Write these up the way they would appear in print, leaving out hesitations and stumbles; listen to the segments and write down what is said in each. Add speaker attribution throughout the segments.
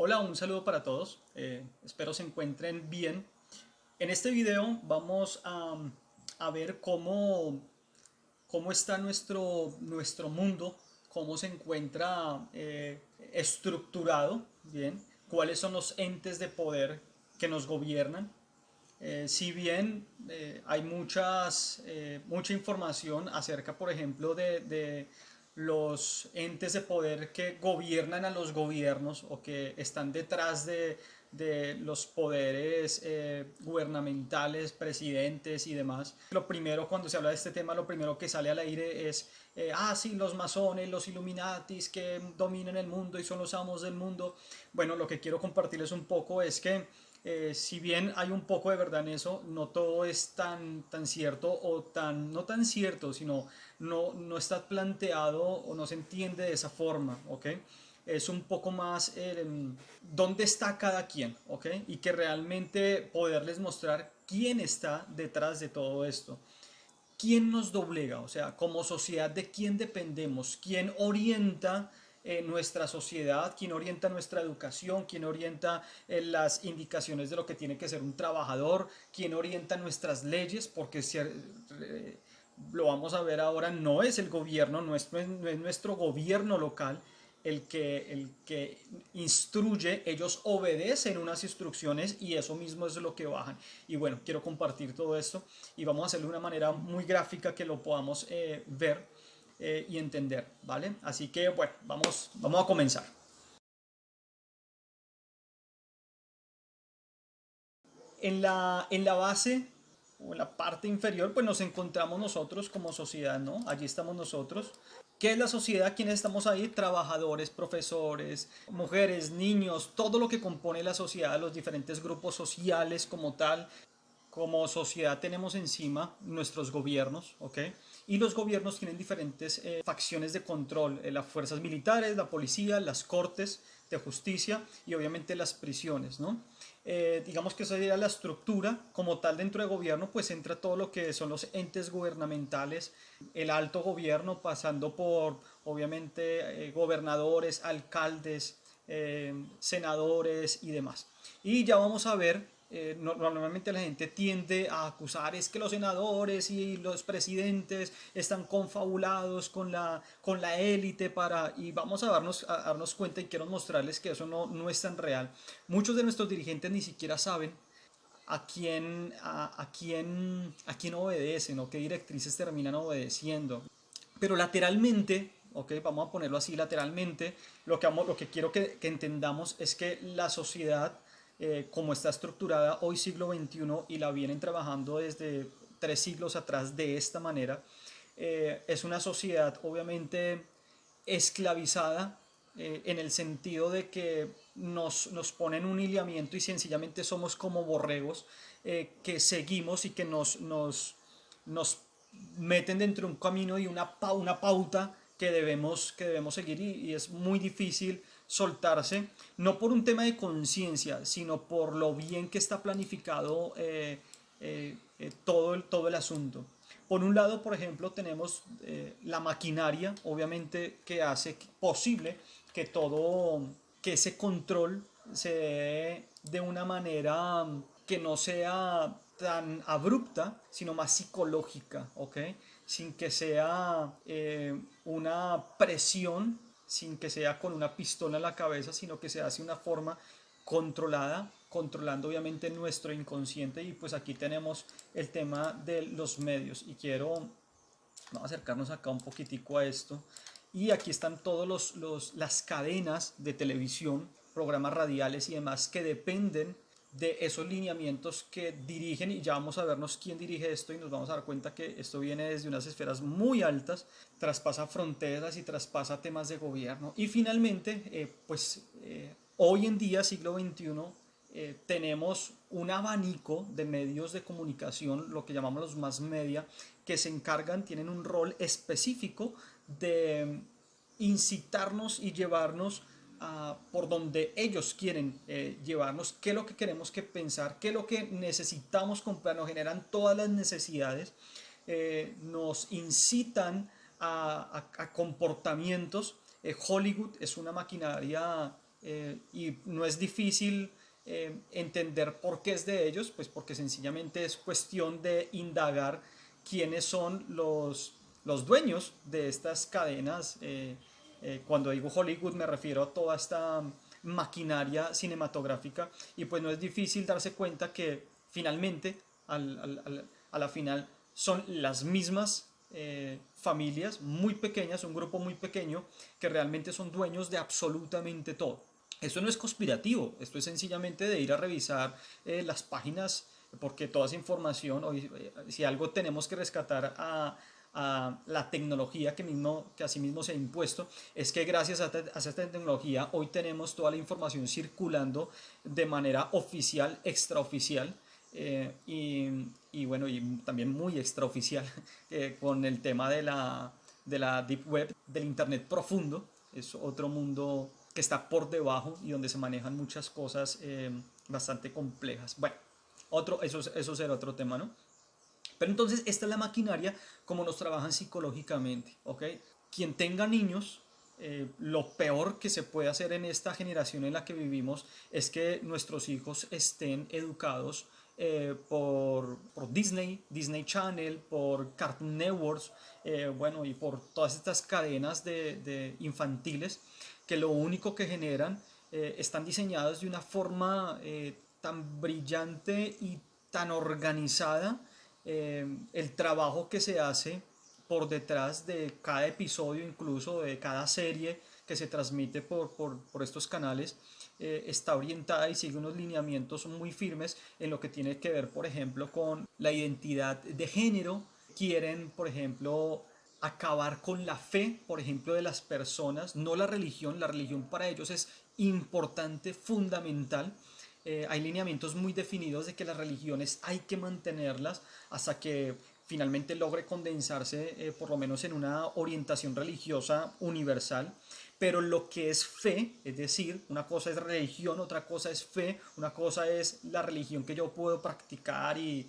Speaker 1: Hola, un saludo para todos. Espero se encuentren bien. En este video vamos a ver cómo está nuestro mundo, cómo se encuentra estructurado, bien, cuáles son los entes de poder que nos gobiernan. Si bien hay mucha información acerca, por ejemplo, de los entes de poder que gobiernan a los gobiernos o que están detrás de los poderes gubernamentales, presidentes y demás. Lo primero, cuando se habla de este tema, lo primero que sale al aire es, sí, los masones, los Illuminatis que dominan el mundo y son los amos del mundo. Bueno, lo que quiero compartirles un poco es que si bien hay un poco de verdad en eso, no todo es tan cierto o no tan cierto, sino no está planteado o no se entiende de esa forma, ¿ok? Es un poco más dónde está cada quien, ¿ok? Y que realmente poderles mostrar quién está detrás de todo esto. ¿Quién nos doblega? O sea, como sociedad, ¿de quién dependemos? ¿Quién orienta nuestra sociedad? ¿Quién orienta nuestra educación? ¿Quién orienta las indicaciones de lo que tiene que ser un trabajador? ¿Quién orienta nuestras leyes? Porque lo vamos a ver ahora, no es el gobierno, no es nuestro gobierno local el que instruye, ellos obedecen unas instrucciones y eso mismo es lo que bajan. Y bueno, quiero compartir todo esto y vamos a hacerlo de una manera muy gráfica que lo podamos ver y entender, ¿vale? Así que bueno, vamos a comenzar. En la base o en la parte inferior, pues nos encontramos nosotros como sociedad, ¿no? Allí estamos nosotros. ¿Qué es la sociedad? ¿Quiénes estamos ahí? Trabajadores, profesores, mujeres, niños, todo lo que compone la sociedad, los diferentes grupos sociales como tal. Como sociedad tenemos encima nuestros gobiernos, ¿ok? Y los gobiernos tienen diferentes facciones de control, las fuerzas militares, la policía, las cortes de justicia y obviamente las prisiones, ¿no? Digamos que esa sería la estructura. Como tal, dentro de gobierno pues entra todo lo que son los entes gubernamentales, el alto gobierno pasando por obviamente gobernadores, alcaldes, senadores y demás. Y ya vamos a ver, normalmente la gente tiende a acusar es que los senadores y los presidentes están confabulados con la élite y vamos a darnos cuenta y quiero mostrarles que eso no es tan real. Muchos de nuestros dirigentes ni siquiera saben a quién obedecen o qué directrices terminan obedeciendo. Pero lateralmente, ok, vamos a ponerlo así, lateralmente, lo que quiero que entendamos es que la sociedad, como está estructurada hoy siglo XXI y la vienen trabajando desde 3 siglos atrás de esta manera, es una sociedad obviamente esclavizada en el sentido de que nos ponen un lineamiento y sencillamente somos como borregos que seguimos y que nos meten dentro de un camino y una pauta que debemos seguir y es muy difícil soltarse, no por un tema de conciencia, sino por lo bien que está planificado todo el asunto. Por un lado, por ejemplo, tenemos la maquinaria, obviamente, que hace posible que ese control se dé de una manera que no sea tan abrupta, sino más psicológica, ¿ok? Sin que sea una presión, sin que sea con una pistola en la cabeza, sino que se hace una forma controlada, controlando obviamente nuestro inconsciente y pues aquí tenemos el tema de los medios y vamos a acercarnos acá un poquitico a esto y aquí están todas las cadenas de televisión, programas radiales y demás que dependen de esos lineamientos que dirigen y ya vamos a vernos quién dirige esto y nos vamos a dar cuenta que esto viene desde unas esferas muy altas, traspasa fronteras y traspasa temas de gobierno y finalmente hoy en día siglo XXI tenemos un abanico de medios de comunicación, lo que llamamos los mass media, que se encargan, tienen un rol específico de incitarnos y llevarnos por donde ellos quieren llevarnos, qué es lo que queremos que pensar, qué es lo que necesitamos comprar, nos generan todas las necesidades, nos incitan a comportamientos. Hollywood es una maquinaria y no es difícil entender por qué es de ellos, pues porque sencillamente es cuestión de indagar quiénes son los dueños de estas cadenas. Cuando digo Hollywood me refiero a toda esta maquinaria cinematográfica, y pues no es difícil darse cuenta que finalmente a la final son las mismas familias muy pequeñas, un grupo muy pequeño que realmente son dueños de absolutamente todo. Esto no es conspirativo, esto es sencillamente de ir a revisar las páginas, porque toda esa información, hoy, si algo tenemos que rescatar a la tecnología que asimismo se ha impuesto, es que gracias a esta tecnología hoy tenemos toda la información circulando de manera oficial, extraoficial, y bueno, y también muy extraoficial, con el tema de la Deep Web, del Internet profundo. Es otro mundo que está por debajo y donde se manejan muchas cosas bastante complejas. Bueno, eso será otro tema, ¿no? Pero entonces esta es la maquinaria como nos trabajan psicológicamente, ¿ok? Quien tenga niños, lo peor que se puede hacer en esta generación en la que vivimos es que nuestros hijos estén educados por Disney, Disney Channel, por Cartoon Networks, bueno, y por todas estas cadenas de infantiles que lo único que generan están diseñados de una forma tan brillante y tan organizada. El trabajo que se hace por detrás de cada episodio, incluso de cada serie que se transmite por estos canales, está orientada y sigue unos lineamientos muy firmes en lo que tiene que ver, por ejemplo, con la identidad de género. Quieren, por ejemplo, acabar con la fe, por ejemplo, de las personas, no la religión. La religión para ellos es importante, fundamental. Hay lineamientos muy definidos de que las religiones hay que mantenerlas hasta que finalmente logre condensarse por lo menos en una orientación religiosa universal. Pero lo que es fe, es decir, una cosa es religión, otra cosa es fe, una cosa es la religión que yo puedo practicar y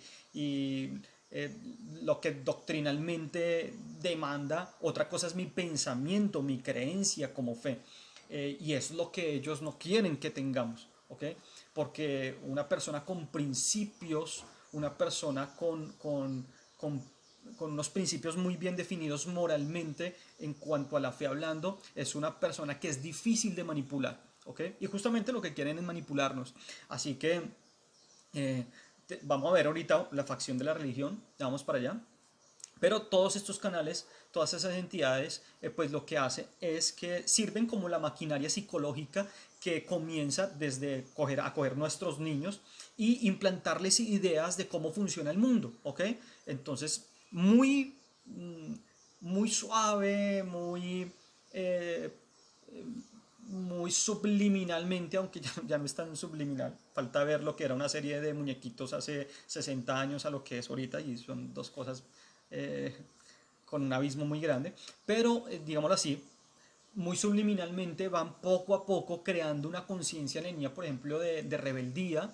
Speaker 1: lo que doctrinalmente demanda, otra cosa es mi pensamiento, mi creencia como fe. Y es lo que ellos no quieren que tengamos, ¿ok? Porque una persona con principios, una persona con unos principios muy bien definidos moralmente en cuanto a la fe hablando, es una persona que es difícil de manipular, ¿ok? Y justamente lo que quieren es manipularnos. Así que eh, vamos a ver ahorita la facción de la religión, vamos para allá. Pero todos estos canales, todas esas entidades, pues lo que hace es que sirven como la maquinaria psicológica que comienza desde coger nuestros niños y implantarles ideas de cómo funciona el mundo, ¿ok? Entonces, muy suave, eh, muy subliminalmente, aunque ya no es tan subliminal. Falta ver lo que era una serie de muñequitos hace 60 años a lo que es ahorita, y son dos cosas eh, con un abismo muy grande. Pero, digámoslo así, muy subliminalmente van poco a poco creando una conciencia en la niña, por ejemplo, de rebeldía,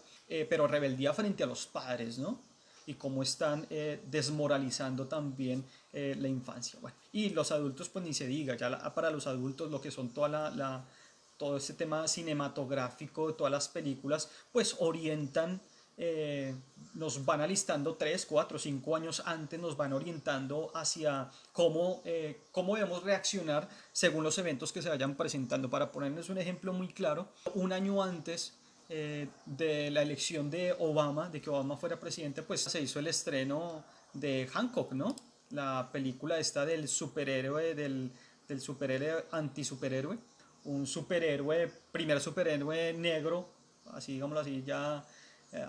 Speaker 1: pero rebeldía frente a los padres, ¿no? Y cómo están desmoralizando también la infancia. Bueno, y los adultos, pues ni se diga, para los adultos lo que son todo ese tema cinematográfico, todas las películas, pues orientan, eh, nos van alistando 3 4 5 años antes, nos van orientando hacia cómo debemos reaccionar según los eventos que se vayan presentando. Para ponerles un ejemplo muy claro, un año antes de la elección de Obama, de que Obama fuera presidente, pues se hizo el estreno de Hancock, ¿no? La película esta del superhéroe, del superhéroe anti-superhéroe, un superhéroe, primer superhéroe negro, así digámoslo así, ya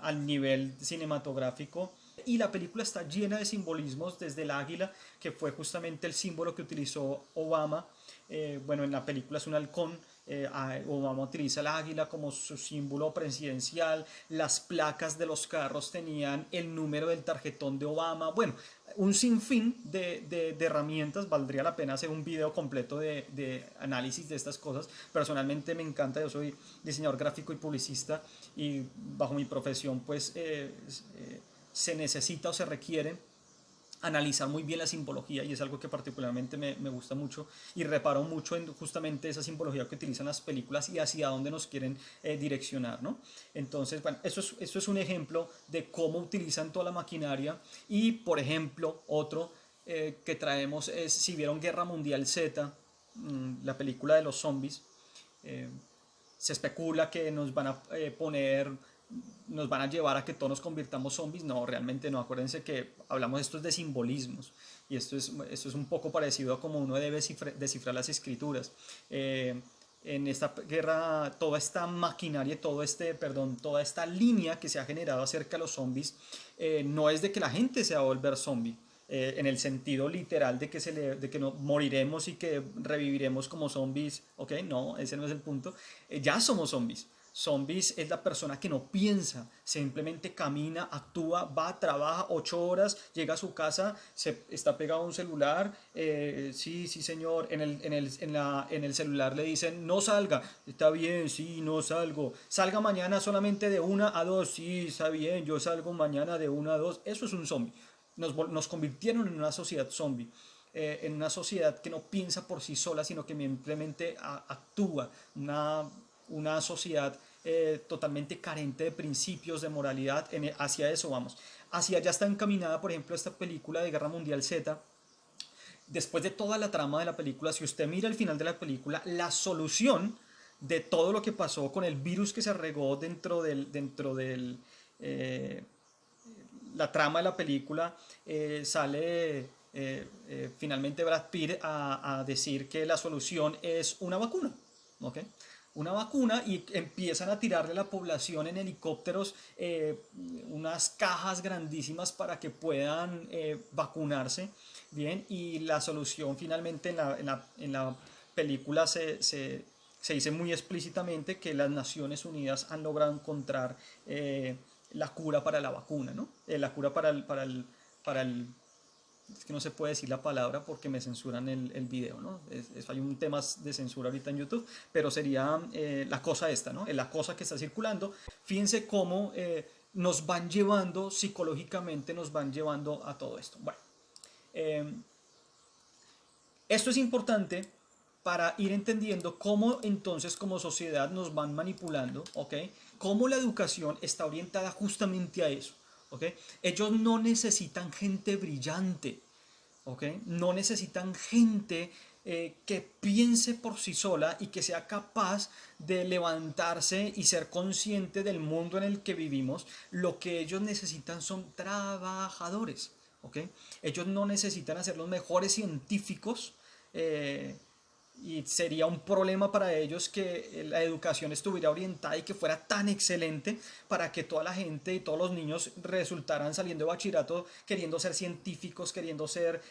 Speaker 1: al nivel cinematográfico. Y la película está llena de simbolismos, desde el águila, que fue justamente el símbolo que utilizó Obama. Bueno, en la película es un halcón. Obama utiliza el águila como su símbolo presidencial. Las placas de los carros tenían el número del tarjetón de Obama. Bueno, un sinfín de herramientas. Valdría la pena hacer un video completo de análisis de estas cosas. Personalmente me encanta, yo soy diseñador gráfico y publicista, y bajo mi profesión pues se necesita o se requiere analizar muy bien la simbología, y es algo que particularmente me gusta mucho, y reparo mucho en justamente esa simbología que utilizan las películas y hacia dónde nos quieren direccionar, ¿no? Entonces, bueno, eso es un ejemplo de cómo utilizan toda la maquinaria. Y por ejemplo, otro que traemos es, si vieron Guerra Mundial Z, la película de los zombies, eh, se especula que nos van a nos van a llevar a que todos nos convirtamos zombies. No, realmente no. Acuérdense que hablamos esto de simbolismos, y esto es un poco parecido a como uno debe descifrar las escrituras. En esta guerra, toda esta maquinaria, toda esta línea que se ha generado acerca de los zombies, no es de que la gente se va a volver zombie, en el sentido literal de que, de que no, moriremos y que reviviremos como zombies, ok, no, ese no es el punto. Ya somos zombies. Zombies es la persona que no piensa, simplemente camina, actúa, va, trabaja 8 horas, llega a su casa, está pegado a un celular, sí, sí señor, en el celular le dicen no salga, está bien, sí, no salgo, salga mañana solamente de 1 a 2, sí, está bien, yo salgo mañana de 1 a 2, eso es un zombie. Nos convirtieron en una sociedad zombie, en una sociedad que no piensa por sí sola, sino que simplemente actúa, una sociedad totalmente carente de principios, de moralidad. Hacia eso vamos. Hacia allá está encaminada, por ejemplo, esta película de Guerra Mundial Z. Después de toda la trama de la película, si usted mira el final de la película, la solución de todo lo que pasó con el virus que se regó dentro del la trama de la película, sale finalmente Brad Pitt a decir que la solución es una vacuna, ¿ok? Una vacuna, y empiezan a tirarle a la población en helicópteros unas cajas grandísimas para que puedan vacunarse, bien, y la solución finalmente en la película se dice muy explícitamente que las Naciones Unidas han logrado encontrar la cura para la vacuna, ¿no? La cura para el, es que no se puede decir la palabra porque me censuran el video, ¿no? Hay un tema de censura ahorita en YouTube, pero sería la cosa esta, ¿no? La cosa que está circulando. Fíjense cómo nos van llevando psicológicamente, nos van llevando a todo esto. Bueno, eh, esto es importante para ir entendiendo cómo entonces como sociedad nos van manipulando, ¿ok? Cómo la educación está orientada justamente a eso, ¿ok? Ellos no necesitan gente brillante, ¿ok? No necesitan gente que piense por sí sola y que sea capaz de levantarse y ser consciente del mundo en el que vivimos. Lo que ellos necesitan son trabajadores, ¿ok? Ellos no necesitan hacer los mejores científicos, eh, y sería un problema para ellos que la educación estuviera orientada y que fuera tan excelente para que toda la gente y todos los niños resultaran saliendo de bachillerato queriendo ser científicos, queriendo ser,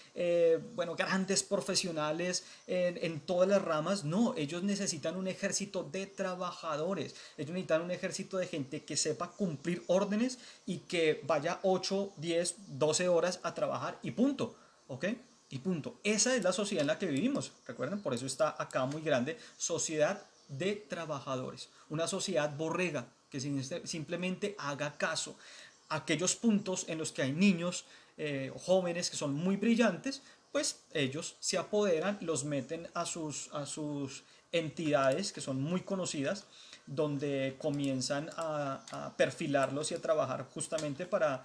Speaker 1: bueno, grandes profesionales en todas las ramas. No, ellos necesitan un ejército de trabajadores, ellos necesitan un ejército de gente que sepa cumplir órdenes y que vaya 8, 10, 12 horas a trabajar y punto, ¿ok? Y punto. Esa es la sociedad en la que vivimos. Recuerden, por eso está acá muy grande. Sociedad de trabajadores. Una sociedad borrega que simplemente haga caso a aquellos puntos en los que hay niños, jóvenes que son muy brillantes, pues ellos se apoderan, los meten a sus entidades que son muy conocidas, donde comienzan a perfilarlos y a trabajar justamente para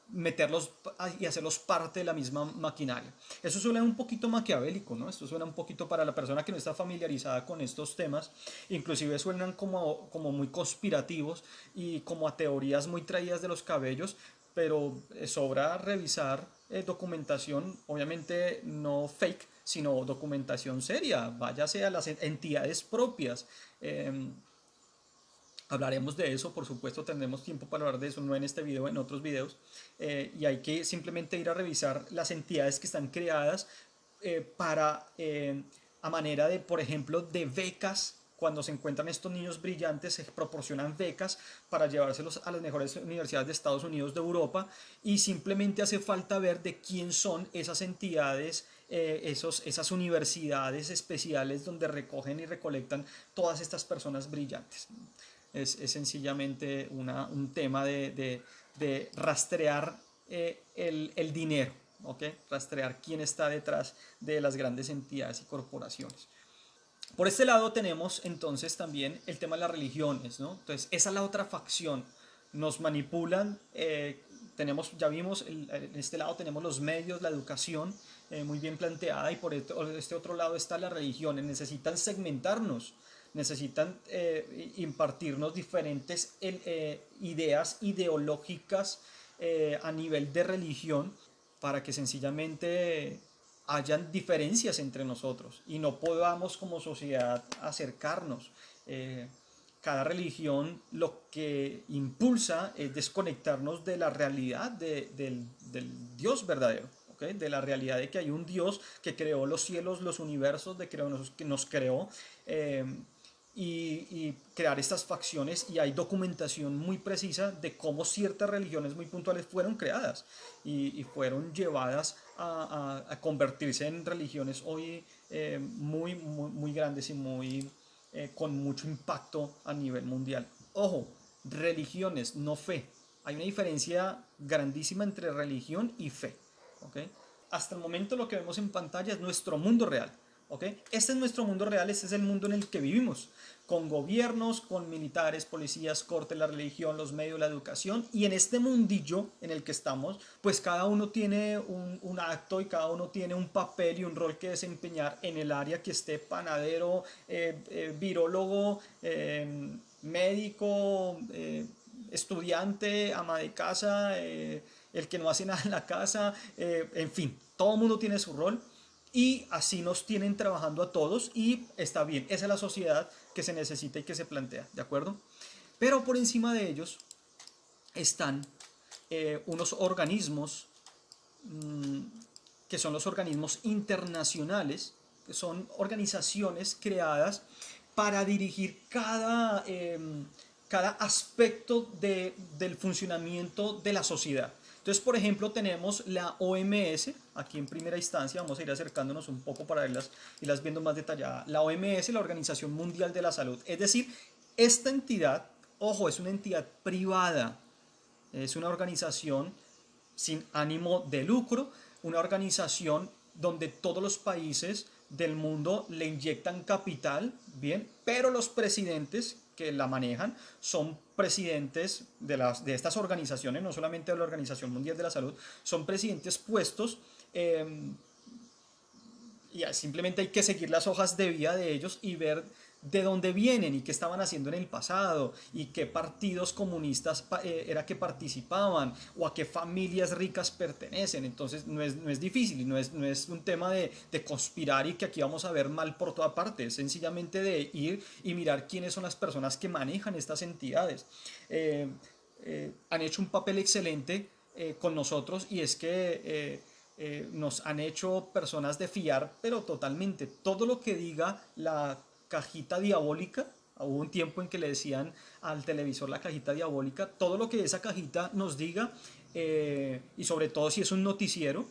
Speaker 1: meterlos y hacerlos parte de la misma maquinaria. Eso suena un poquito maquiavélico, ¿no? Esto suena un poquito, para la persona que no está familiarizada con estos temas, inclusive suenan como muy conspirativos y como a teorías muy traídas de los cabellos, pero sobra revisar documentación, obviamente no fake, sino documentación seria. Váyase a las entidades propias. Hablaremos de eso, por supuesto, tendremos tiempo para hablar de eso, no en este video, en otros videos. Y hay que simplemente ir a revisar las entidades que están creadas a manera de, por ejemplo, de becas. Cuando se encuentran estos niños brillantes, se proporcionan becas para llevárselos a las mejores universidades de Estados Unidos, de Europa, y simplemente hace falta ver de quién son esas entidades, esas universidades especiales donde recogen y recolectan todas estas personas brillantes. Es sencillamente un tema de rastrear el dinero, ¿ok? Rastrear quién está detrás de las grandes entidades y corporaciones. Por este lado tenemos entonces también el tema de las religiones, ¿no? Entonces esa es la otra facción. Nos manipulan, ya vimos, en este lado tenemos los medios, la educación muy bien planteada y por este otro lado está las religiones. Necesitan segmentarnos, necesitan impartirnos diferentes ideas ideológicas a nivel de religión para que sencillamente hayan diferencias entre nosotros y no podamos como sociedad acercarnos. Cada religión lo que impulsa es desconectarnos de la realidad del Dios verdadero. ¿Okay? De la realidad de que hay un Dios que creó los cielos, los universos, que nos creó, y crear estas facciones, y hay documentación muy precisa de cómo ciertas religiones muy puntuales fueron creadas y fueron llevadas a convertirse en religiones hoy muy grandes y con mucho impacto a nivel mundial. Ojo, religiones, no fe. Hay una diferencia grandísima entre religión y fe. ¿Okay? Hasta el momento lo que vemos en pantalla es nuestro mundo real. ¿Okay? Este es nuestro mundo real, este es el mundo en el que vivimos, con gobiernos, con militares, policías, corte, la religión, los medios, la educación, y en este mundillo en el que estamos, pues cada uno tiene un acto y cada uno tiene un papel y un rol que desempeñar en el área que esté: panadero, virólogo, médico, estudiante, ama de casa, el que no hace nada en la casa, en fin, todo el mundo tiene su rol. Y así nos tienen trabajando a todos y está bien, esa es la sociedad que se necesita y que se plantea, ¿de acuerdo? Pero por encima de ellos están unos organismos que son los organismos internacionales, que son organizaciones creadas para dirigir cada aspecto del funcionamiento de la sociedad. Entonces, por ejemplo, tenemos la OMS, aquí en primera instancia, vamos a ir acercándonos un poco para irlas viendo más detallada. La OMS, la Organización Mundial de la Salud. Es decir, esta entidad, ojo, es una entidad privada, es una organización sin ánimo de lucro, una organización donde todos los países del mundo le inyectan capital, bien, pero los presidentes que la manejan son presidentes de estas organizaciones, no solamente de la Organización Mundial de la Salud, son presidentes puestos, y simplemente hay que seguir las hojas de vida de ellos y ver de dónde vienen y qué estaban haciendo en el pasado y qué partidos comunistas era que participaban o a qué familias ricas pertenecen. Entonces no es difícil, no es un tema de conspirar y que aquí vamos a ver mal por toda parte, es sencillamente de ir y mirar quiénes son las personas que manejan estas entidades. Han hecho un papel excelente con nosotros, y es que nos han hecho personas de fiar, pero totalmente. Todo lo que diga la cajita diabólica, hubo un tiempo en que le decían al televisor la cajita diabólica, todo lo que esa cajita nos diga, y sobre todo si es un noticiero,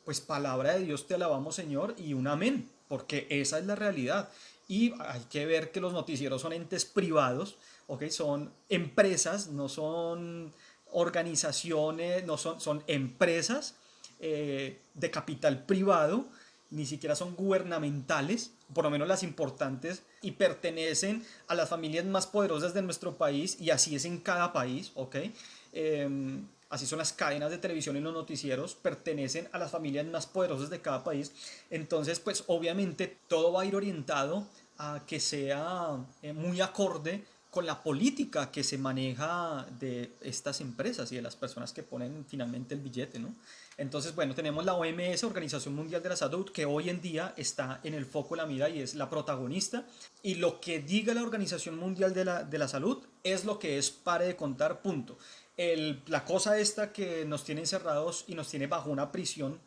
Speaker 1: pues palabra de Dios te alabamos, Señor, y un amén, porque esa es la realidad. Y hay que ver que los noticieros son entes privados, ¿okay? Son empresas, no son organizaciones, no son empresas de capital privado, ni siquiera son gubernamentales, por lo menos las importantes, y pertenecen a las familias más poderosas de nuestro país, y así es en cada país, ¿ok? Así son las cadenas de televisión y los noticieros, pertenecen a las familias más poderosas de cada país. Entonces, pues obviamente todo va a ir orientado a que sea muy acorde con la política que se maneja de estas empresas y de las personas que ponen finalmente el billete, ¿no? Entonces, bueno, tenemos la OMS, Organización Mundial de la Salud, que hoy en día está en el foco de la mira y es la protagonista. Y lo que diga la Organización Mundial de la Salud es lo que es, pare de contar, punto. La cosa esta que nos tiene encerrados y nos tiene bajo una prisión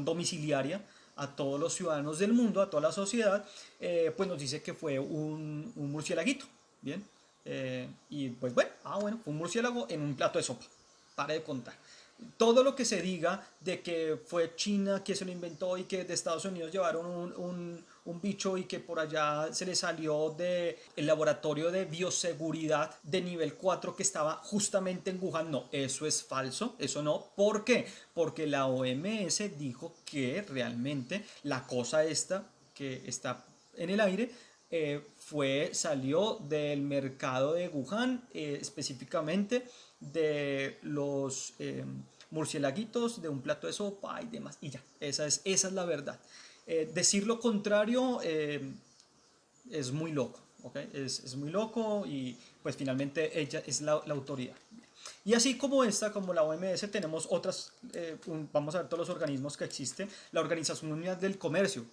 Speaker 1: domiciliaria a todos los ciudadanos del mundo, a toda la sociedad, pues nos dice que fue un murciélaguito, ¿bien? Y pues bueno, fue un murciélago en un plato de sopa, pare de contar. Todo lo que se diga de que fue China que se lo inventó y que de Estados Unidos llevaron un bicho y que por allá se le salió del laboratorio de bioseguridad de nivel 4 que estaba justamente en Wuhan, no, eso es falso, eso no. ¿Por qué? Porque la OMS dijo que realmente la cosa esta que está en el aire salió del mercado de Wuhan, específicamente de los murciélaguitos, de un plato de sopa y demás. Y ya, esa es la verdad. Decir lo contrario es muy loco, ¿ok? Es muy loco y pues finalmente ella es la autoridad. Y así como esta, como la OMS, tenemos otras, vamos a ver todos los organismos que existen. La Organización Mundial del Comercio.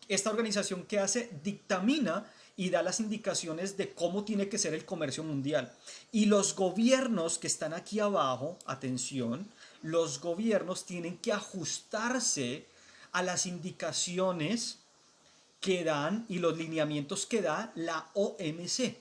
Speaker 1: Esta organización que hace, dictamina y da las indicaciones de cómo tiene que ser el comercio mundial. Y los gobiernos que están aquí abajo, atención, los gobiernos tienen que ajustarse a las indicaciones que dan y los lineamientos que da la OMC.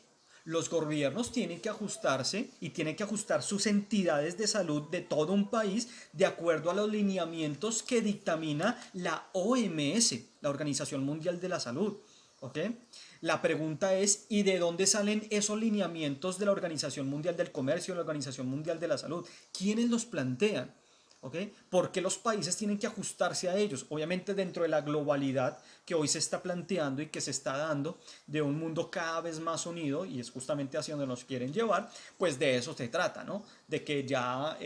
Speaker 1: Los gobiernos tienen que ajustarse y tienen que ajustar sus entidades de salud de todo un país de acuerdo a los lineamientos que dictamina la OMS, la Organización Mundial de la Salud. ¿Ok? La pregunta es, ¿y de dónde salen esos lineamientos de la Organización Mundial del Comercio, la Organización Mundial de la Salud? ¿Quiénes los plantean? ¿Ok? ¿Por qué los países tienen que ajustarse a ellos? Obviamente dentro de la globalidad que hoy se está planteando y que se está dando de un mundo cada vez más unido, y es justamente hacia donde nos quieren llevar, pues de eso se trata, ¿no? De que ya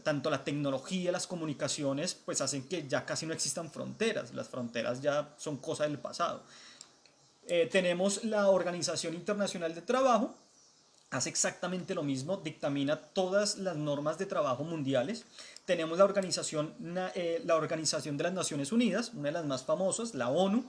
Speaker 1: tanto la tecnología, las comunicaciones, pues hacen que ya casi no existan fronteras. Las fronteras ya son cosa del pasado. Tenemos la Organización Internacional de Trabajo, hace exactamente lo mismo, dictamina todas las normas de trabajo mundiales. Tenemos la Organización de las Naciones Unidas, una de las más famosas, la ONU,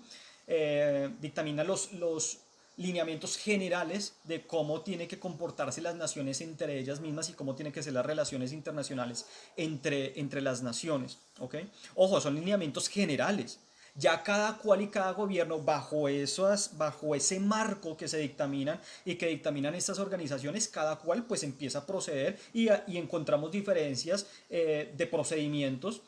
Speaker 1: dictamina los lineamientos generales de cómo tienen que comportarse las naciones entre ellas mismas y cómo tienen que ser las relaciones internacionales entre las naciones. ¿Okay? Ojo, son lineamientos generales. Ya cada cual y cada gobierno bajo ese marco que se dictaminan y que dictaminan estas organizaciones, cada cual pues empieza a proceder y encontramos diferencias de procedimientos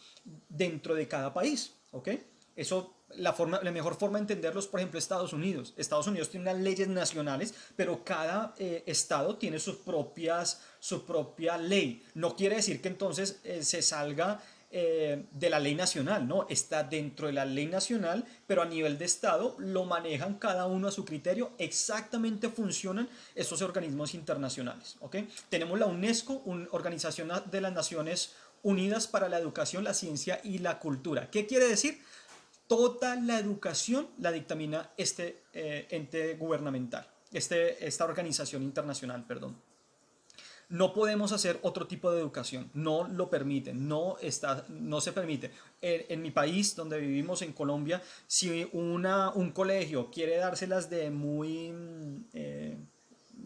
Speaker 1: dentro de cada país, ¿ok? Eso, la mejor forma de entenderlo es, por ejemplo, Estados Unidos. Estados Unidos tiene unas leyes nacionales, pero cada estado tiene su propia ley. No quiere decir que entonces se salga de la ley nacional, ¿no? Está dentro de la ley nacional, pero a nivel de Estado lo manejan cada uno a su criterio. Exactamente funcionan estos organismos internacionales, ¿ok? Tenemos la UNESCO, una organización de las Naciones Unidas para la Educación, la Ciencia y la Cultura. ¿Qué quiere decir? Toda la educación la dictamina este ente gubernamental, esta organización internacional, perdón. No podemos hacer otro tipo de educación, no lo permiten, no se permite. En mi país, donde vivimos, en Colombia, si un colegio quiere dárselas de muy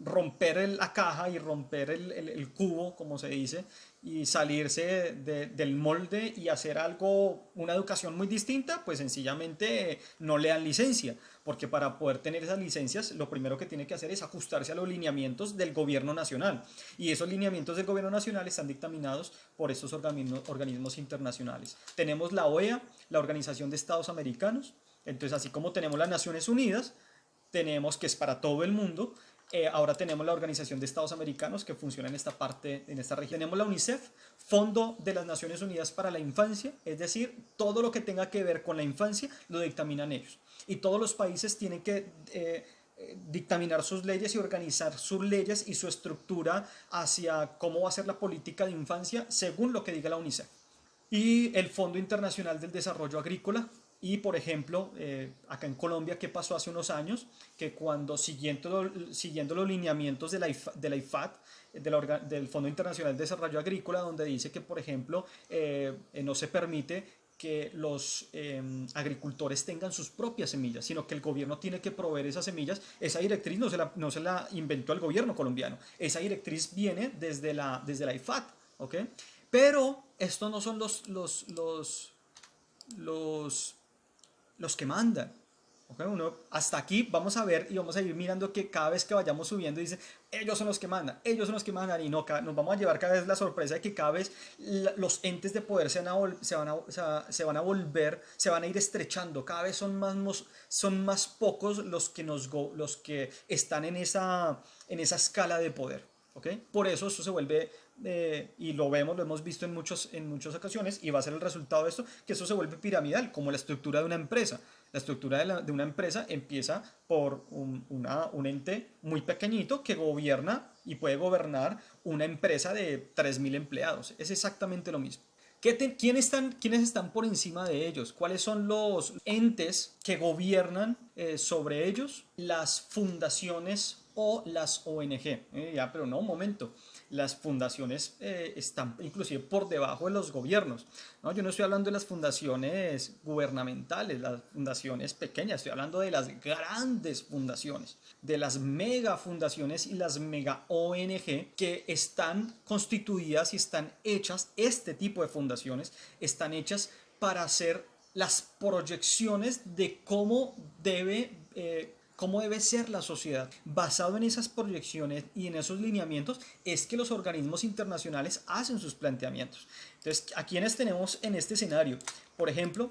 Speaker 1: romper la caja y romper el cubo, como se dice, y salirse del molde y hacer una educación muy distinta, pues sencillamente no le dan licencia, porque para poder tener esas licencias, lo primero que tiene que hacer es ajustarse a los lineamientos del gobierno nacional. Y esos lineamientos del gobierno nacional están dictaminados por estos organismos internacionales. Tenemos la OEA, la Organización de Estados Americanos. Entonces, así como tenemos las Naciones Unidas, tenemos que es para todo el mundo. Ahora tenemos la Organización de Estados Americanos que funciona en esta parte, en esta región. Tenemos la UNICEF, Fondo de las Naciones Unidas para la Infancia, es decir, todo lo que tenga que ver con la infancia lo dictaminan ellos. Y todos los países tienen que dictaminar sus leyes y organizar sus leyes y su estructura hacia cómo va a ser la política de infancia según lo que diga la UNICEF. Y el Fondo Internacional del Desarrollo Agrícola. Y, por ejemplo, acá en Colombia, ¿qué pasó hace unos años? Que cuando siguiendo los lineamientos de la IFAD, del Fondo Internacional de Desarrollo Agrícola, donde dice que, por ejemplo, no se permite que los agricultores tengan sus propias semillas, sino que el gobierno tiene que proveer esas semillas. Esa directriz no se la inventó el gobierno colombiano, esa directriz viene desde la IFAD, ¿ok? Pero estos no son los que mandan, ¿Ok? Hasta aquí vamos a ver y vamos a ir mirando que cada vez que vayamos subiendo dice, ellos son los que mandan, ellos son los que mandan, y no, nos vamos a llevar cada vez la sorpresa de que cada vez los entes de poder se van a volver, se van a ir estrechando, cada vez son más pocos los que están en esa escala de poder. ¿Ok? Por eso esto se vuelve, y lo vemos, lo hemos visto en muchas ocasiones, y va a ser el resultado de esto, que eso se vuelve piramidal, como la estructura de una empresa. La estructura de una empresa empieza por un ente muy pequeñito que gobierna y puede gobernar una empresa de 3.000 empleados. Es exactamente lo mismo. ¿Quiénes están por encima de ellos? ¿Cuáles son los entes que gobiernan sobre ellos? Las fundaciones o las ONG. Ya, pero no, un momento. Las fundaciones están inclusive por debajo de los gobiernos. ¿No? Yo no estoy hablando de las fundaciones gubernamentales, las fundaciones pequeñas, estoy hablando de las grandes fundaciones, de las mega fundaciones y las mega ONG que están constituidas y están hechas, este tipo de fundaciones están hechas para hacer las proyecciones de cómo debe ser la sociedad. Basado en esas proyecciones y en esos lineamientos es que los organismos internacionales hacen sus planteamientos. Entonces, ¿a quiénes tenemos en este escenario? Por ejemplo,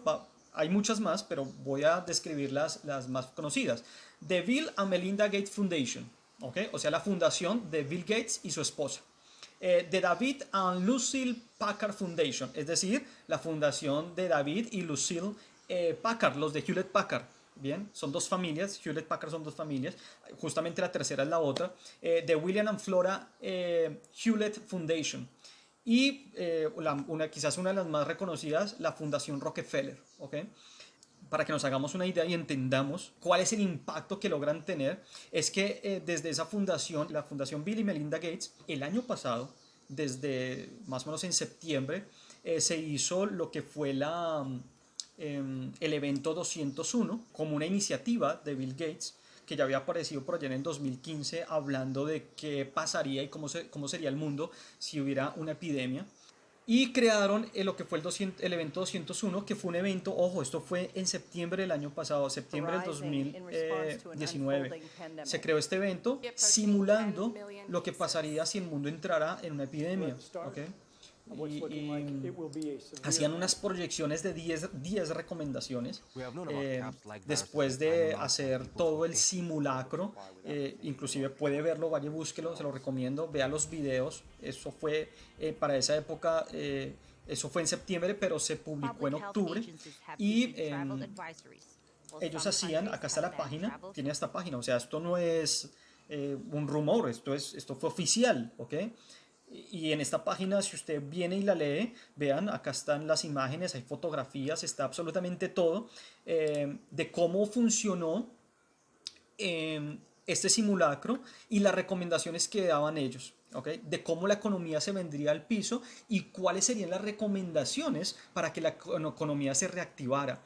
Speaker 1: hay muchas más, pero voy a describir las más conocidas. The Bill and Melinda Gates Foundation, ¿okay? O sea, la fundación de Bill Gates y su esposa. The David and Lucille Packard Foundation, es decir, la fundación de David y Lucille Packard, los de Hewlett Packard. Bien, son dos familias, Hewlett Packard son dos familias, justamente la tercera es la otra, de William and Flora Hewlett Foundation. Y quizás una de las más reconocidas, la Fundación Rockefeller, ¿ok? Para que nos hagamos una idea y entendamos cuál es el impacto que logran tener, es que desde esa fundación, la Fundación Bill y Melinda Gates, el año pasado, desde más o menos en septiembre, se hizo lo que fue el evento 201 como una iniciativa de Bill Gates que ya había aparecido por allá en el 2015 hablando de qué pasaría y cómo sería el mundo si hubiera una epidemia. Y crearon lo que fue el evento 201, que fue un evento, ojo, esto fue en septiembre del año pasado, septiembre del 2019. Se creó este evento simulando lo que pasaría si el mundo entrara en una epidemia. ¿Okay? Y hacían unas proyecciones de 10 recomendaciones después de hacer todo el simulacro. Inclusive puede verlo, vaya y búsquelo, se lo recomiendo, vea los videos. Eso fue para esa época, eso fue en septiembre, pero se publicó en octubre. Y ellos hacían, acá está la página, tiene esta página, o sea, esto no es un rumor, esto fue oficial, ¿ok? Y en esta página, si usted viene y la lee, vean, acá están las imágenes, hay fotografías, está absolutamente todo de cómo funcionó este simulacro y las recomendaciones que daban ellos, ¿okay? De cómo la economía se vendría al piso y cuáles serían las recomendaciones para que la economía se reactivara.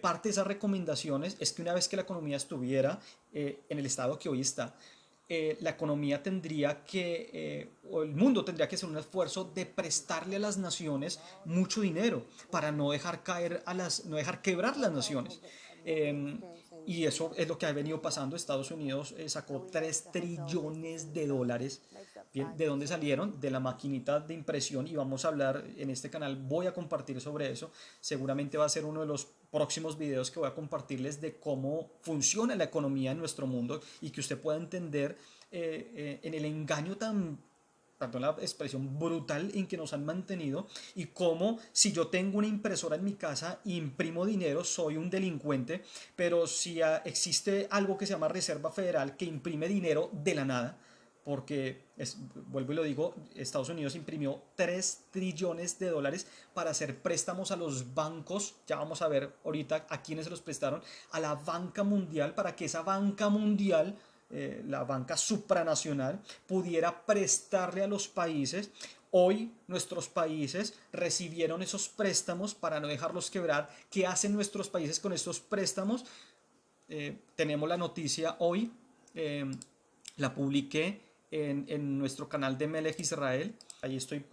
Speaker 1: Parte de esas recomendaciones es que una vez que la economía estuviera en el estado que hoy está, la economía tendría o el mundo tendría que hacer un esfuerzo de prestarle a las naciones mucho dinero para no dejar no dejar quebrar las naciones. Y eso es lo que ha venido pasando. Estados Unidos sacó 3 trillones de dólares. Bien, ¿de dónde salieron? De la maquinita de impresión, y vamos a hablar en este canal, voy a compartir sobre eso. Seguramente va a ser uno de los próximos videos que voy a compartirles de cómo funciona la economía en nuestro mundo y que usted pueda entender en el engaño perdón la expresión, brutal en que nos han mantenido, y cómo si yo tengo una impresora en mi casa e imprimo dinero soy un delincuente, pero si existe algo que se llama Reserva Federal que imprime dinero de la nada, porque vuelvo y lo digo, Estados Unidos imprimió 3 trillones de dólares para hacer préstamos a los bancos, ya vamos a ver ahorita a quiénes se los prestaron, a la banca mundial, para que esa banca mundial, la banca supranacional, pudiera prestarle a los países. Hoy nuestros países recibieron esos préstamos para no dejarlos quebrar. ¿Qué hacen nuestros países con estos préstamos? Tenemos la noticia hoy, la publiqué en nuestro canal de Melech Israel. Ahí estoy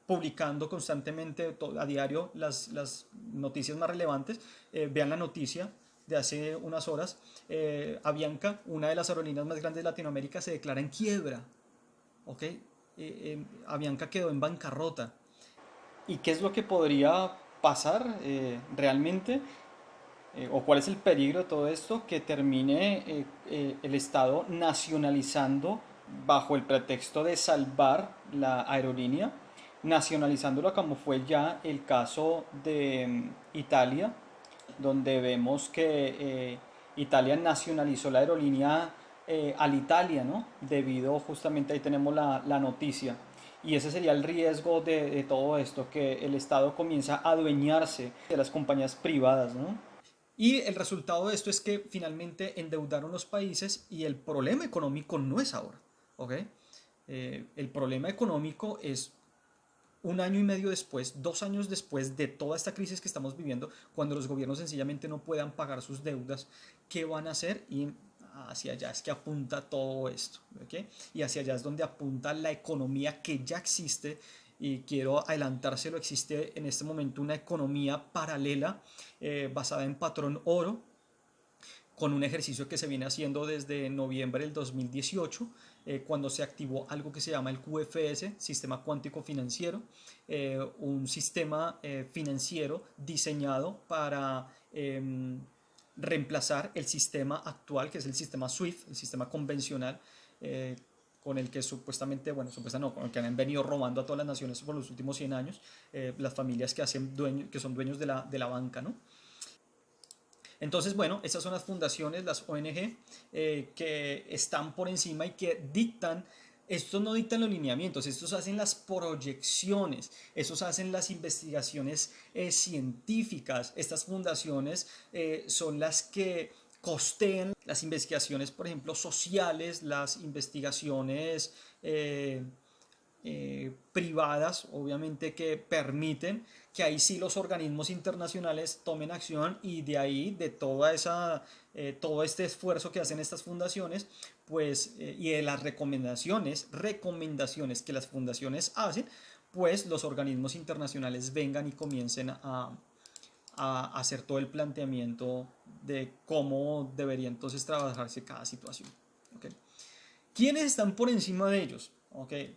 Speaker 1: publicando constantemente a diario las noticias más relevantes. Vean la noticia. de hace unas horas, Avianca, una de las aerolíneas más grandes de Latinoamérica, se declara en quiebra. ¿Ok? Avianca quedó en bancarrota. ¿Y qué es lo que podría pasar realmente? ¿O cuál es el peligro de todo esto? Que termine el Estado nacionalizando bajo el pretexto de salvar la aerolínea, nacionalizándola como fue ya el caso de Italia, donde vemos que Italia nacionalizó la aerolínea Alitalia, ¿no? Debido justamente ahí tenemos la noticia. Y ese sería el riesgo de todo esto, que el Estado comienza a adueñarse de las compañías privadas, ¿no? Y el resultado de esto es que finalmente endeudaron los países y el problema económico no es ahora, ¿ok? El problema económico es un año y medio después, 2 años después de toda esta crisis que estamos viviendo, cuando los gobiernos sencillamente no puedan pagar sus deudas, ¿qué van a hacer? Y hacia allá es que apunta todo esto, ¿ok? Y hacia allá es donde apunta la economía que ya existe. Y quiero adelantárselo, existe en este momento una economía paralela basada en patrón oro, con un ejercicio que se viene haciendo desde noviembre del 2018, cuando se activó algo que se llama el QFS, Sistema Cuántico Financiero, un sistema financiero diseñado para reemplazar el sistema actual, que es el sistema SWIFT, el sistema convencional, con el que supuestamente, bueno, supuestamente no, con el que han venido robando a todas las naciones por los últimos 100 años, las familias que son dueños de la banca, ¿no? Entonces, bueno, esas son las fundaciones, las ONG, que están por encima y que dictan, estos no dictan los lineamientos, estos hacen las proyecciones, estos hacen las investigaciones científicas. Estas fundaciones son las que costean las investigaciones, por ejemplo, sociales, las investigaciones privadas, obviamente, que permiten que ahí sí los organismos internacionales tomen acción, y de ahí, de toda esa, todo este esfuerzo que hacen estas fundaciones, pues, y de las recomendaciones que las fundaciones hacen, pues los organismos internacionales vengan y comiencen a hacer todo el planteamiento de cómo debería entonces trabajarse cada situación. ¿Okay? ¿Quiénes están por encima de ellos? ¿Okay?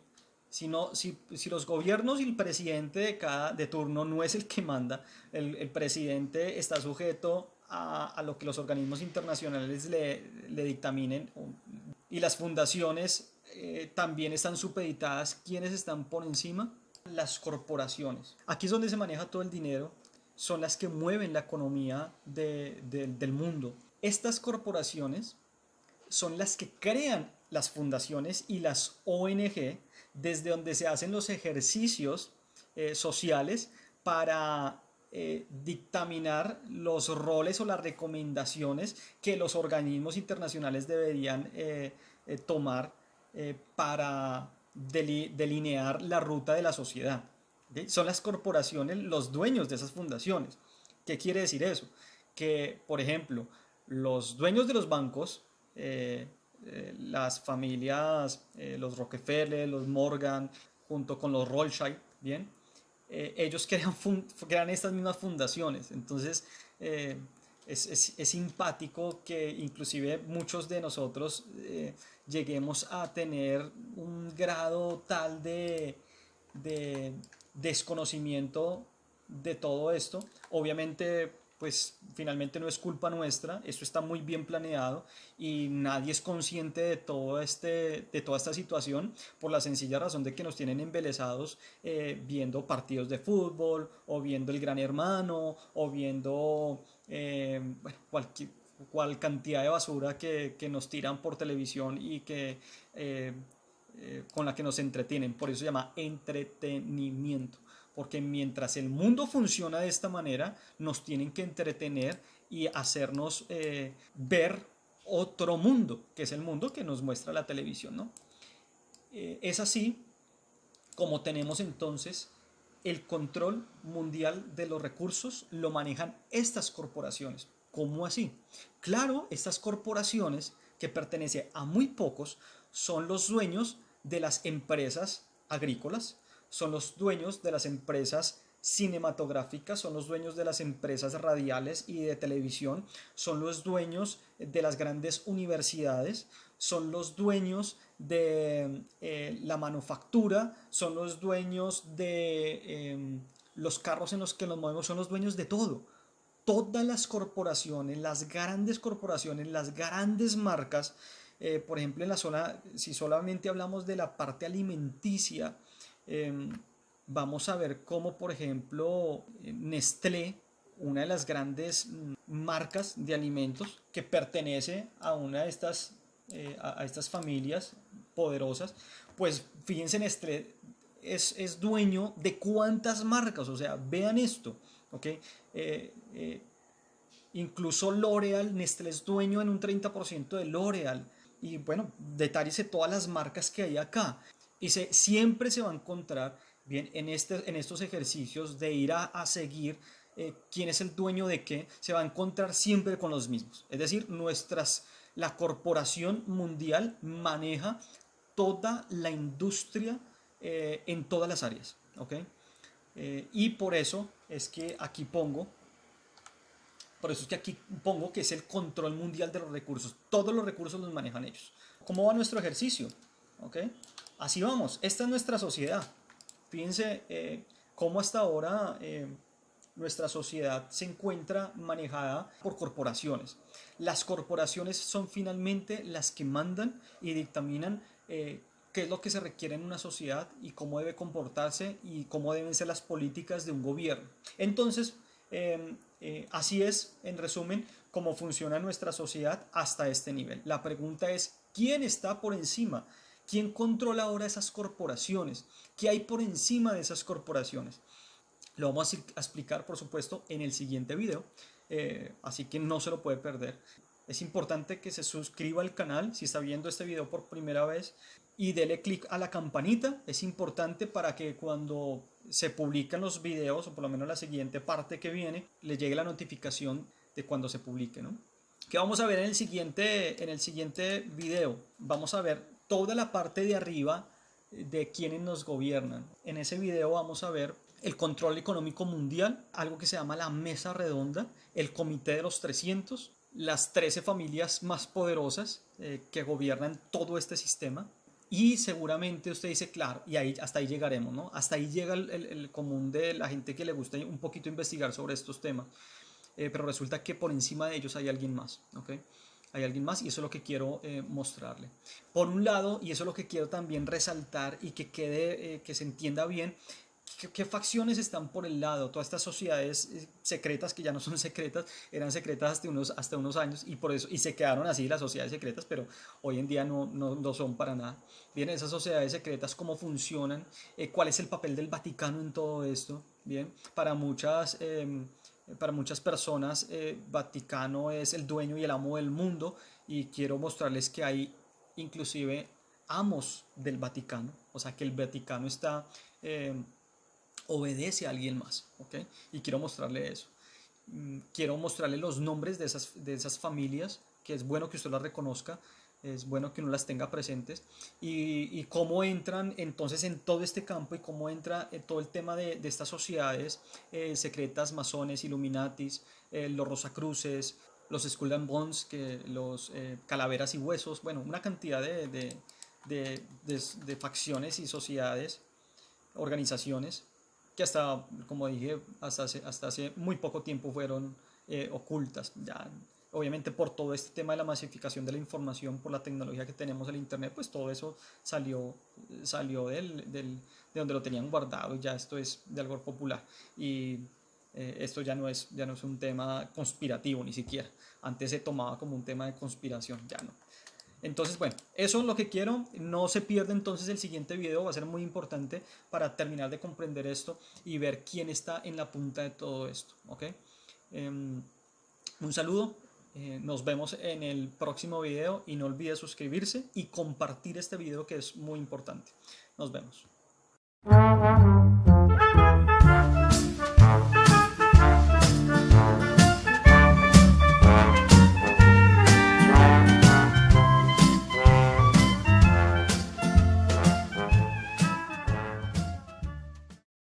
Speaker 1: Si los gobiernos y el presidente de turno no es el que manda, el presidente está sujeto a lo que los organismos internacionales le dictaminen, y las fundaciones también están supeditadas. ¿Quiénes están por encima? Las corporaciones. Aquí es donde se maneja todo el dinero, son las que mueven la economía del mundo. Estas corporaciones son las que crean las fundaciones y las ONG, desde donde se hacen los ejercicios sociales para dictaminar los roles o las recomendaciones que los organismos internacionales deberían tomar para delinear la ruta de la sociedad. ¿Okay? Son las corporaciones los dueños de esas fundaciones. ¿Qué quiere decir eso? Que, por ejemplo, los dueños de los bancos, las familias, los Rockefeller, los Morgan, junto con los Rothschild, ¿bien? Ellos crean estas mismas fundaciones. Entonces, es simpático que inclusive muchos de nosotros lleguemos a tener un grado tal de desconocimiento de todo esto. Obviamente, pues finalmente no es culpa nuestra, esto está muy bien planeado y nadie es consciente de toda esta situación, por la sencilla razón de que nos tienen embelesados viendo partidos de fútbol, o viendo El Gran Hermano, o viendo bueno, cual cantidad de basura que nos tiran por televisión y con la que nos entretienen. Por eso se llama entretenimiento, porque mientras el mundo funciona de esta manera, nos tienen que entretener y hacernos ver otro mundo, que es el mundo que nos muestra la televisión, ¿no? Es así como tenemos entonces el control mundial de los recursos, lo manejan estas corporaciones. ¿Cómo así? Claro, estas corporaciones, que pertenecen a muy pocos, son los dueños de las empresas agrícolas, son los dueños de las empresas cinematográficas, son los dueños de las empresas radiales y de televisión, son los dueños de las grandes universidades, son los dueños de la manufactura, son los dueños de los carros en los que nos movemos, son los dueños de todo. Todas las corporaciones, las grandes corporaciones, las grandes marcas, por ejemplo, en la zona, si solamente hablamos de la parte alimenticia, eh, vamos a ver cómo, por ejemplo, Nestlé, una de las grandes marcas de alimentos que pertenece a una de estas, a estas familias poderosas, pues fíjense, Nestlé es dueño de cuántas marcas, o sea, vean esto, ¿ok? Incluso L'Oreal, Nestlé es dueño en un 30% de L'Oreal. Y bueno, detállese todas las marcas que hay acá. Y siempre se va a encontrar, bien, en estos ejercicios de ir a seguir quién es el dueño de qué, se va a encontrar siempre con los mismos. Es decir, la corporación mundial maneja toda la industria en todas las áreas. ¿Ok? Y por eso es que aquí pongo que es el control mundial de los recursos. Todos los recursos los manejan ellos. ¿Cómo va nuestro ejercicio? ¿Ok? Así vamos. Esta es nuestra sociedad. Fíjense cómo hasta ahora nuestra sociedad se encuentra manejada por corporaciones. Las corporaciones son finalmente las que mandan y dictaminan qué es lo que se requiere en una sociedad y cómo debe comportarse y cómo deben ser las políticas de un gobierno. Entonces, así es, en resumen, cómo funciona nuestra sociedad hasta este nivel. La pregunta es, ¿quién está por encima? ¿Quién controla ahora esas corporaciones? ¿Qué hay por encima de esas corporaciones? Lo vamos a explicar, por supuesto, en el siguiente video, así que no se lo puede perder. Es importante que se suscriba al canal si está viendo este video por primera vez y dele click a la campanita. Es importante para que cuando se publican los videos, o por lo menos la siguiente parte que viene, le llegue la notificación de cuando se publique, ¿no? ¿Qué vamos a ver en el siguiente video? Vamos a ver toda la parte de arriba de quienes nos gobiernan. En ese video vamos a ver el control económico mundial, algo que se llama la mesa redonda, el comité de los 300, las 13 familias más poderosas que gobiernan todo este sistema. Y seguramente usted dice, claro, y ahí, hasta ahí llegaremos, ¿no? Hasta ahí llega el común de la gente que le gusta un poquito investigar sobre estos temas. Pero resulta que por encima de ellos hay alguien más, ¿ok? Hay alguien más y eso es lo que quiero mostrarle. Por un lado, y eso es lo que quiero también resaltar y que quede, que se entienda bien, ¿qué facciones están por el lado? Todas estas sociedades secretas que ya no son secretas, eran secretas hasta unos años y por eso y se quedaron así las sociedades secretas, pero hoy en día no son para nada. Bien, esas sociedades secretas, ¿cómo funcionan? ¿Cuál es el papel del Vaticano en todo esto? Bien, para muchas personas, Vaticano es el dueño y el amo del mundo y quiero mostrarles que hay inclusive amos del Vaticano, o sea que el Vaticano obedece a alguien más, ¿ok? Y quiero mostrarle eso. Quiero mostrarle los nombres de esas familias, que es bueno que usted las reconozca, es bueno que uno las tenga presentes, y cómo entran entonces en todo este campo y cómo entra en todo el tema de estas sociedades secretas, masones, illuminatis, los rosacruces, los skull and bones, los calaveras y huesos, bueno, una cantidad de facciones y sociedades, organizaciones que hasta, como dije, hasta hace muy poco tiempo fueron ocultas. Ya, obviamente por todo este tema de la masificación de la información, por la tecnología que tenemos, el internet, pues todo eso salió de donde lo tenían guardado y ya esto es de algo popular. Y esto ya no es un tema conspirativo ni siquiera. Antes se tomaba como un tema de conspiración, ya no. Entonces, bueno, eso es lo que quiero. No se pierda entonces el siguiente video, va a ser muy importante para terminar de comprender esto y ver quién está en la punta de todo esto, ¿ok? Un saludo, nos vemos en el próximo video y no olvide suscribirse y compartir este video que es muy importante. Nos vemos.